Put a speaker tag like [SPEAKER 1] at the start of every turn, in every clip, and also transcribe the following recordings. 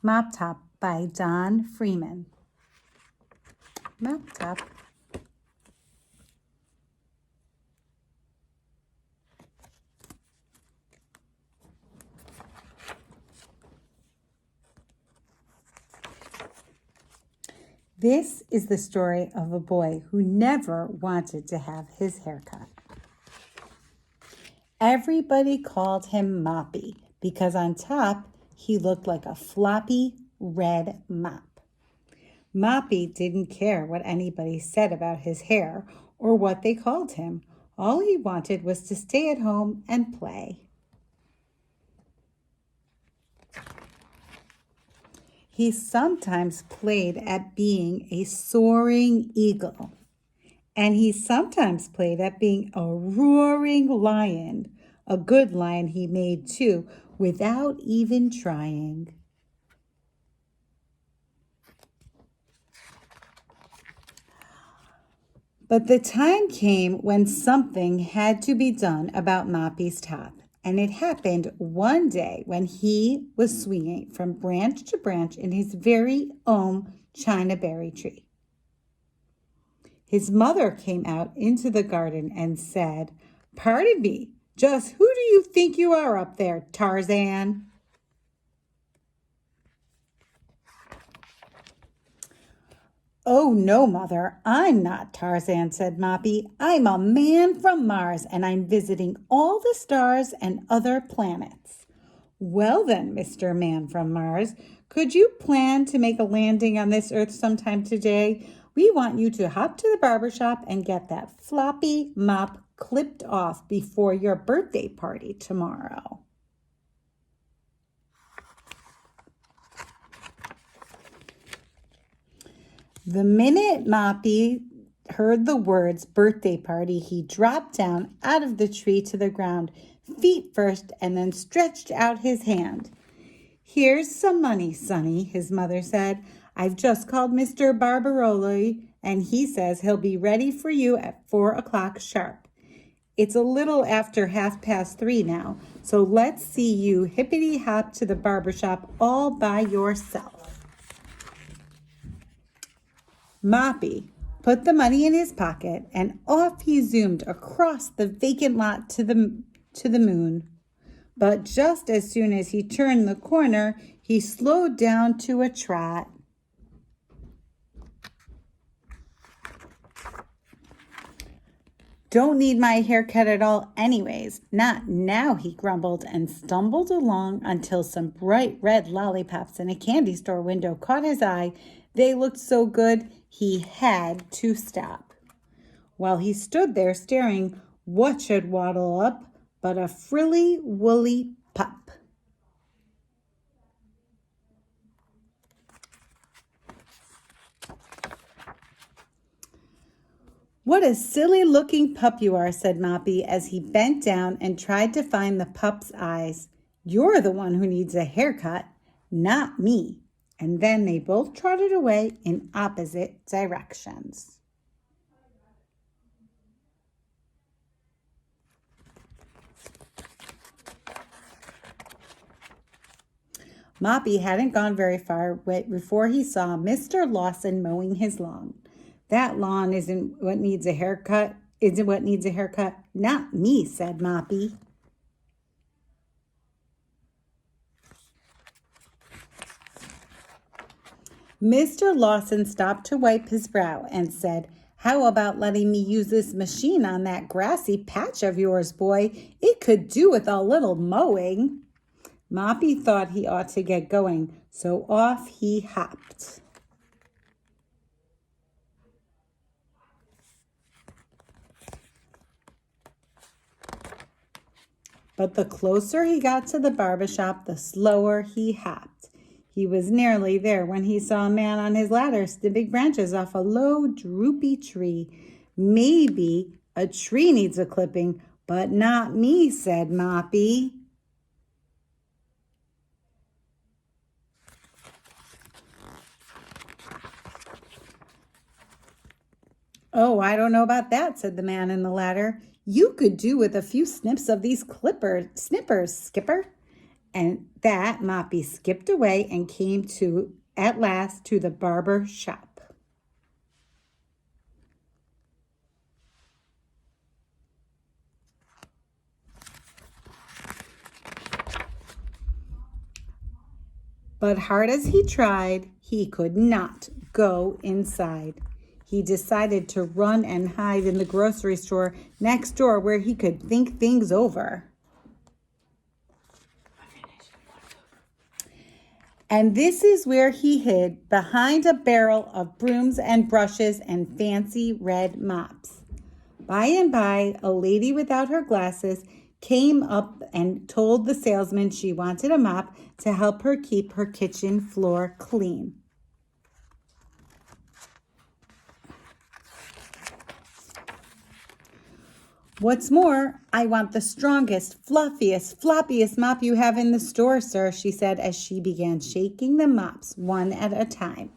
[SPEAKER 1] Mop Top by Don Freeman. Mop Top. This is the story of a boy who never wanted to have his hair cut. Everybody called him Moppy because on top he looked like a floppy red mop. Moppy didn't care what anybody said about his hair or what they called him. All he wanted was to stay at home and play. He sometimes played at being a soaring eagle, and he sometimes played at being a roaring lion. A good lion he made too, without even trying. But the time came when something had to be done about Moppy's top. And it happened one day when he was swinging from branch to branch in his very own China berry tree. His mother came out into the garden and said, "Pardon me, just who do you think you are up there, Tarzan?" "Oh, no, Mother, I'm not Tarzan," said Moppy. "I'm a man from Mars, and I'm visiting all the stars and other planets." "Well then, Mr. Man from Mars, could you plan to make a landing on this Earth sometime today? We want you to hop to the barber shop and get that floppy mop clipped off before your birthday party tomorrow." The minute Moppy heard the words birthday party, he dropped down out of the tree to the ground, feet first, and then stretched out his hand. "Here's some money, Sonny," his mother said. "I've just called Mr. Barbaroli, and he says he'll be ready for you at 4 o'clock sharp. It's a little after 3:30 now, so let's see you hippity-hop to the barber shop all by yourself." Moppy put the money in his pocket, and off he zoomed across the vacant lot to the moon. But just as soon as he turned the corner, he slowed down to a trot. "Don't need my haircut at all anyways. Not now," he grumbled, and stumbled along until some bright red lollipops in a candy store window caught his eye. They looked so good, he had to stop. While he stood there staring, what should waddle up but a frilly, woolly pup? "What a silly-looking pup you are," said Moppy as he bent down and tried to find the pup's eyes. "You're the one who needs a haircut, not me." And then they both trotted away in opposite directions. Moppy hadn't gone very far before he saw Mr. Lawson mowing his lawn. "That lawn isn't what needs a haircut. Isn't what needs a haircut. Not me," said Moppy. Mr. Lawson stopped to wipe his brow and said, "How about letting me use this machine on that grassy patch of yours, boy? It could do with a little mowing." Moppy thought he ought to get going, so off he hopped. But the closer he got to the barber shop, the slower he hopped. He was nearly there when he saw a man on his ladder snipping branches off a low, droopy tree. "Maybe a tree needs a clipping, but not me," said Moppy. "Oh, I don't know about that," said the man in the ladder. "You could do with a few snips of these snippers, Skipper." And that Moppy skipped away and came at last to the barber shop. But hard as he tried, he could not go inside. He decided to run and hide in the grocery store next door where he could think things over. And this is where he hid, behind a barrel of brooms and brushes and fancy red mops. By and by, a lady without her glasses came up and told the salesman she wanted a mop to help her keep her kitchen floor clean. What's more, I want the strongest, fluffiest, floppiest mop you have in the store, sir, she said as she began shaking the mops one at a time.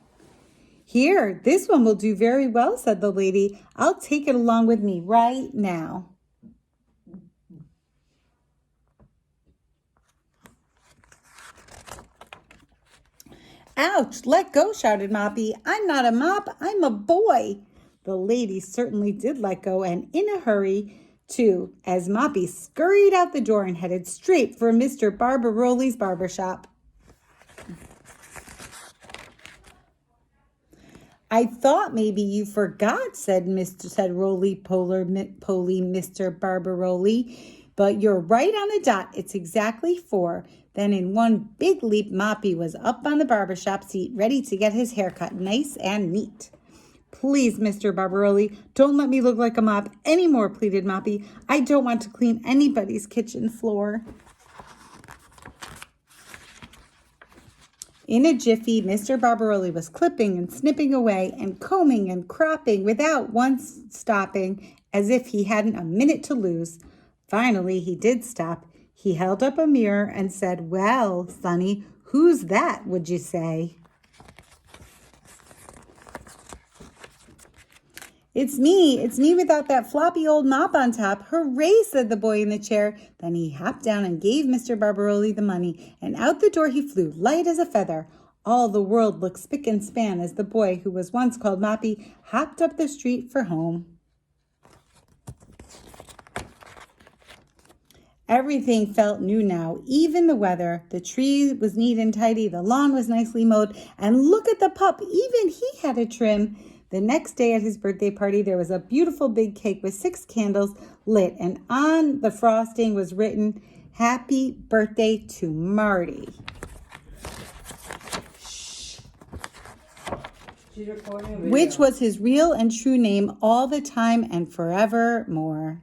[SPEAKER 1] Here, this one will do very well, said the lady. I'll take it along with me right now. Ouch, let go, shouted Moppy. I'm not a mop, I'm a boy. The lady certainly did let go, and in a hurry, too, as Moppy scurried out the door and headed straight for Mr. Barbaroli's barbershop. I thought maybe you forgot, said roly-poly Mr. Barbaroli, but you're right on the dot. It's exactly 4. Then in one big leap, Moppy was up on the barbershop seat, ready to get his hair cut nice and neat. Please, Mr. Barbaroli, don't let me look like a mop anymore, pleaded Moppy. I don't want to clean anybody's kitchen floor. In a jiffy, Mr. Barbaroli was clipping and snipping away and combing and cropping without once stopping, as if he hadn't a minute to lose. Finally, he did stop. He held up a mirror and said, "Well, Sonny, who's that, would you say?" It's me without that floppy old mop on top. Hooray, said the boy in the chair. Then he hopped down and gave Mr. Barbaroli the money, and out the door he flew, light as a feather. All the world looked spick and span as the boy, who was once called Moppy, hopped up the street for home. Everything felt new now, even the weather. The tree was neat and tidy, the lawn was nicely mowed, and look at the pup, even he had a trim. The next day at his birthday party, there was a beautiful big cake with 6 candles lit, and on the frosting was written, "Happy Birthday to Marty." Which was his real and true name all the time and forevermore.